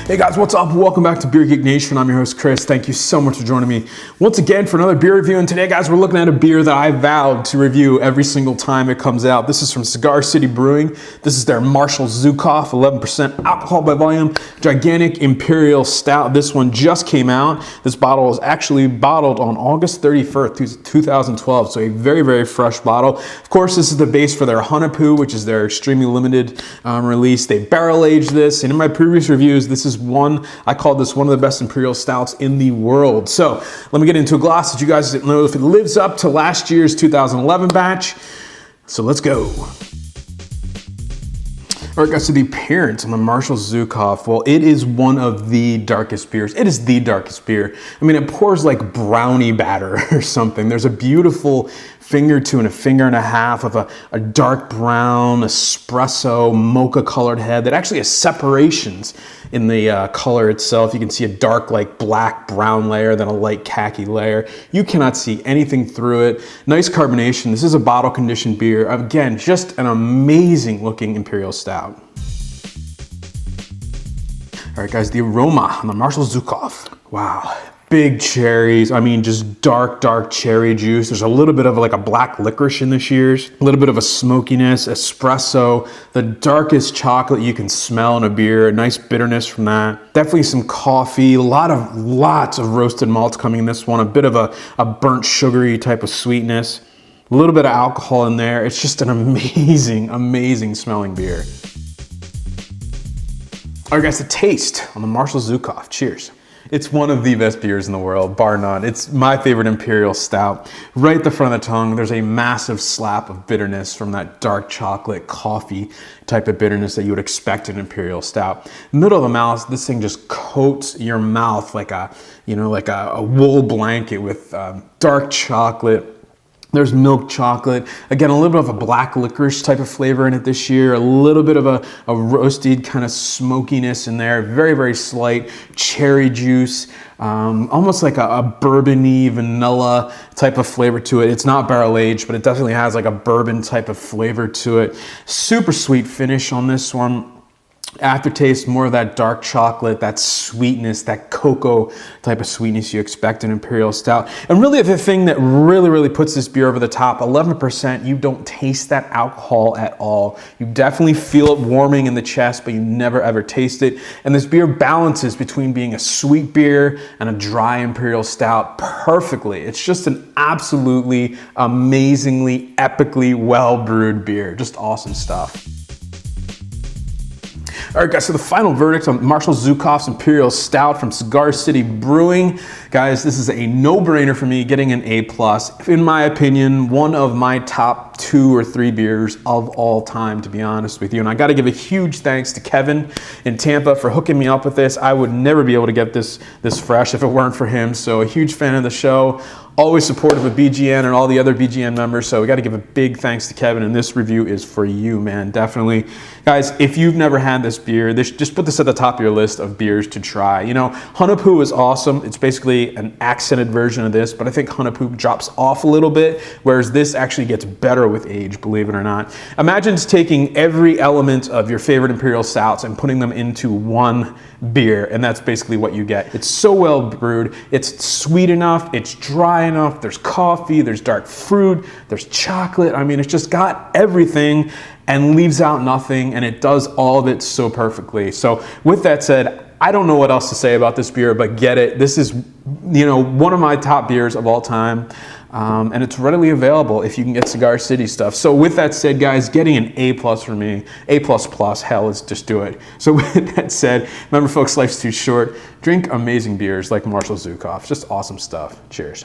Hey guys, what's up? Welcome back to Beer Geek Nation. I'm your host, Chris. Thank you so much for joining me once again for another beer review. And today, guys, we're looking at a beer that I vowed to review every single time it comes out. This is from Cigar City Brewing. This is their Marshal Zhukov, 11% alcohol by volume, gigantic Imperial Stout. This one just came out. This bottle was actually bottled on August 31st, 2012. So a very, very fresh bottle. Of course, this is the base for their Hunapoo, which is their extremely limited release. They barrel aged this. And in my previous reviews, this is I called this one of the best Imperial Stouts in the world. So let me get into a glass that you guys know if it lives up to last year's 2011 batch. So let's go. All right, guys, so the appearance on the Marshal Zhukov, well, it is one of the darkest beers. It is the darkest beer. I mean, it pours like brownie batter or something. There's a beautiful finger to and a finger and a half of a dark brown espresso mocha colored head that actually has separations in the color itself. You can see a dark like black brown layer, then a light khaki layer. You cannot see anything through it. Nice carbonation. This is a bottle conditioned beer. Again, just an amazing looking Imperial Stout. All right, guys, the aroma on the Marshal Zhukov. Wow. Big cherries. I mean, just dark cherry juice. There's a little bit of like a black licorice in the shears, a little bit of a smokiness, espresso, the darkest chocolate you can smell in a beer, a nice bitterness from that. Definitely some coffee, lots of roasted malts coming in this one, a bit of a burnt sugary type of sweetness, a little bit of alcohol in there. It's just an amazing smelling beer. All right, guys, the taste on the Marshal Zhukov. Cheers. It's one of the best beers in the world, bar none. It's my favorite Imperial Stout. Right at the front of the tongue, there's a massive slap of bitterness from that dark chocolate coffee type of bitterness that you would expect in Imperial Stout. Middle of the mouth, this thing just coats your mouth like a wool blanket with dark chocolate. There's milk chocolate. Again, a little bit of a black licorice type of flavor in it this year. A little bit of a roasted kind of smokiness in there. Very slight cherry juice. Almost like a bourbon-y vanilla type of flavor to it. It's not barrel aged, but it definitely has like a bourbon type of flavor to it. Super sweet finish on this one. Aftertaste, more of that dark chocolate, that sweetness, that cocoa type of sweetness you expect in Imperial Stout. And really the thing that really puts this beer over the top, 11%, you don't taste that alcohol at all. You definitely feel it warming in the chest, but you never ever taste it. And this beer balances between being a sweet beer and a dry Imperial Stout perfectly. It's just an absolutely amazingly, epically well-brewed beer. Just awesome stuff. All right, guys, so the final verdict on Marshal Zhukov's Imperial Stout from Cigar City Brewing. Guys, this is a no-brainer for me, getting an A+. In my opinion, one of my top 2 or 3 beers of all time, to be honest with you. And I got to give a huge thanks to Kevin in Tampa for hooking me up with this. I would never be able to get this fresh if it weren't for him. So a huge fan of the show. Always supportive of BGN and all the other BGN members, so we got to give a big thanks to Kevin, and this review is for you, man, definitely. Guys, if you've never had this beer, just put this at the top of your list of beers to try. You know, Hunapoo is awesome. It's basically an accented version of this, but I think Hunapoo drops off a little bit, whereas this actually gets better with age, believe it or not. Imagine taking every element of your favorite Imperial Stouts and putting them into one beer, and that's basically what you get. It's so well brewed, it's sweet enough, it's dry enough, there's coffee, there's dark fruit, there's chocolate. I mean, it's just got everything and leaves out nothing, and it does all of it so perfectly. So with that said, I don't know what else to say about this beer, but get it. This is, you know, one of my top beers of all time. And it's readily available if you can get Cigar City stuff. So with that said, guys, getting an A+ for me, A++, hell, let's just do it. So with that said, remember folks, life's too short. Drink amazing beers like Marshal Zhukov. Just awesome stuff. Cheers.